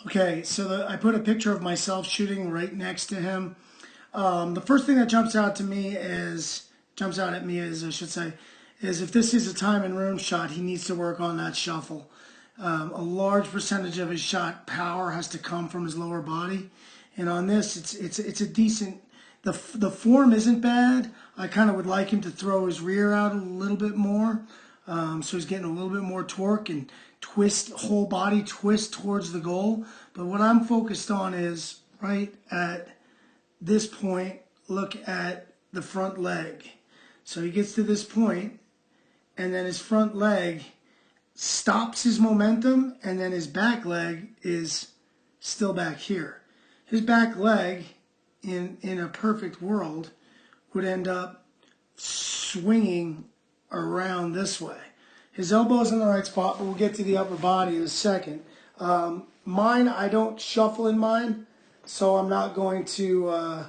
Okay, so I put a picture of myself shooting right next to him. The first thing that jumps out at me is, I should say, is if this is a time and room shot, he needs to work on that shuffle. A large percentage of his shot power has to come from his lower body, and on this, it's a decent. The form isn't bad. I kind of would like him to throw his rear out a little bit more, so he's getting a little bit more torque and twist, whole body twist towards the goal. But what I'm focused on is right at this point, look at the front leg. So he gets to this point, and then his front leg stops his momentum, and then his back leg is still back here. His back leg, in a perfect world, would end up swinging around this way. His elbow's in the right spot, but we'll get to the upper body in a second. Mine, I don't shuffle in mine, so I'm not going to...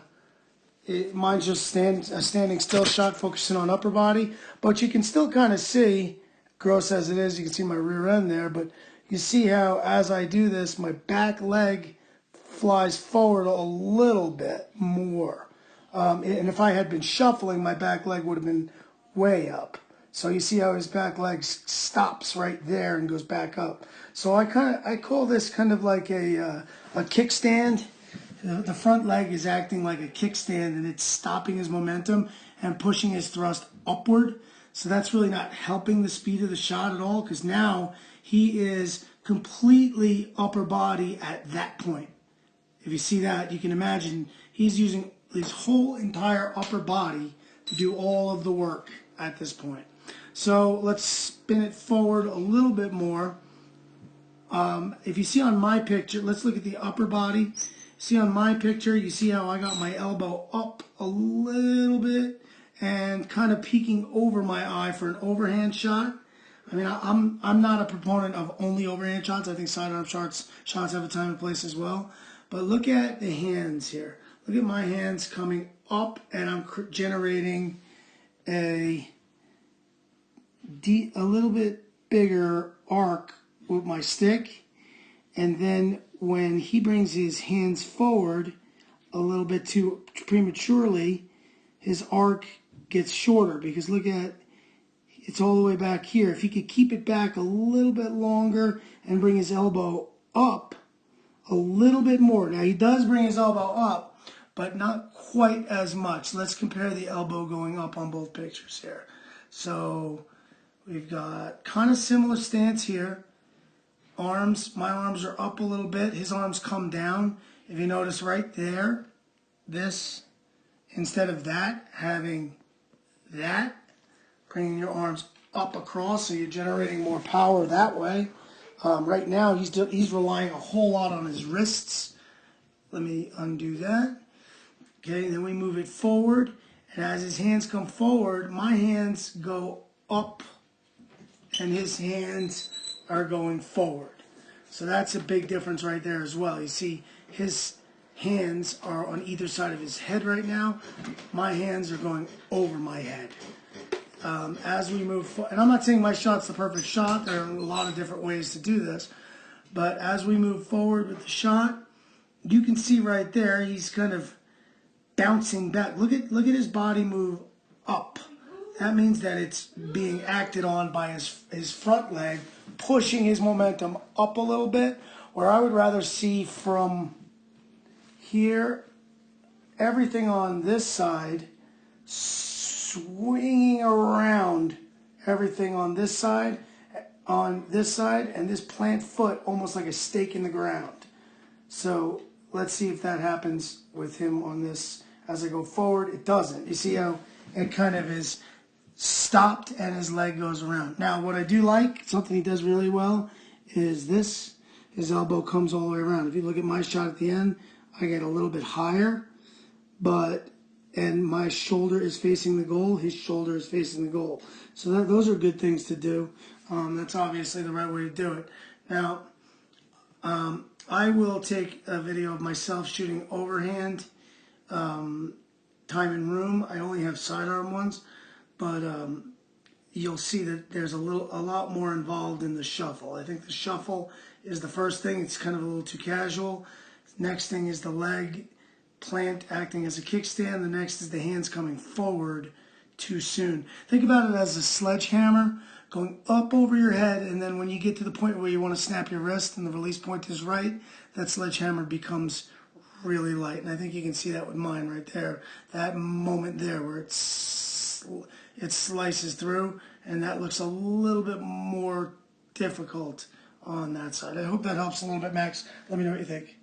mine's just a standing still shot focusing on upper body, but you can still kind of see, gross as it is, you can see my rear end there, but you see how as I do this, my back leg flies forward a little bit more. And if I had been shuffling, my back leg would have been way up. So you see how his back leg stops right there and goes back up. So I call this kind of like a kickstand. The front leg is acting like a kickstand, and it's stopping his momentum and pushing his thrust upward. So that's really not helping the speed of the shot at all, because now he is completely upper body at that point. If you see that, you can imagine he's using his whole entire upper body to do all of the work at this point. So let's spin it forward a little bit more. If you see on my picture, let's look at the upper body. See on my picture, you see how I got my elbow up a little bit and kind of peeking over my eye for an overhand shot. I mean, I'm not a proponent of only overhand shots. I think sidearm shots have a time and place as well. But look at the hands here. Look at my hands coming up, and I'm generating a little bit bigger arc with my stick. And then when he brings his hands forward a little bit too prematurely, his arc gets shorter, because look at, it's all the way back here. If he could keep it back a little bit longer and bring his elbow up a little bit more. Now he does bring his elbow up, but not quite as much. Let's compare the elbow going up on both pictures here. So we've got kind of similar stance here. Arms, my arms are up a little bit. His arms come down. If you notice right there, this, instead of that, having that, bringing your arms up across, so you're generating more power that way. Right now, he's relying a whole lot on his wrists. Let me undo that. Okay, then we move it forward, and as his hands come forward, my hands go up, and his hands are going forward. So that's a big difference right there as well. You see, his hands are on either side of his head right now. My hands are going over my head. As we move forward, and I'm not saying my shot's the perfect shot. There are a lot of different ways to do this. But as we move forward with the shot, you can see right there, he's kind of bouncing back. Look at his body move up. That means that it's being acted on by his front leg, pushing his momentum up a little bit, where I would rather see from here, everything on this side swinging around everything on this side, and this plant foot almost like a stake in the ground. So let's see if that happens with him on this. As I go forward, it doesn't. You see how it kind of is stopped and his leg goes around. Now, what I do like, something he does really well, is this. His elbow comes all the way around. If you look at my shot at the end, I get a little bit higher, and my shoulder is facing the goal, his shoulder is facing the goal. So those are good things to do. That's obviously the right way to do it. Now, I will take a video of myself shooting overhand, time and room. I only have sidearm ones, but you'll see that there's a lot more involved in the shuffle. I think the shuffle is the first thing. It's kind of a little too casual. Next thing is the leg plant acting as a kickstand. The next is the hands coming forward too soon. Think about it as a sledgehammer going up over your head, and then when you get to the point where you want to snap your wrist and the release point is right, that sledgehammer becomes really light. And I think you can see that with mine right there. That moment there where it slices through, and that looks a little bit more difficult on that side. I hope that helps a little bit, Max. Let me know what you think.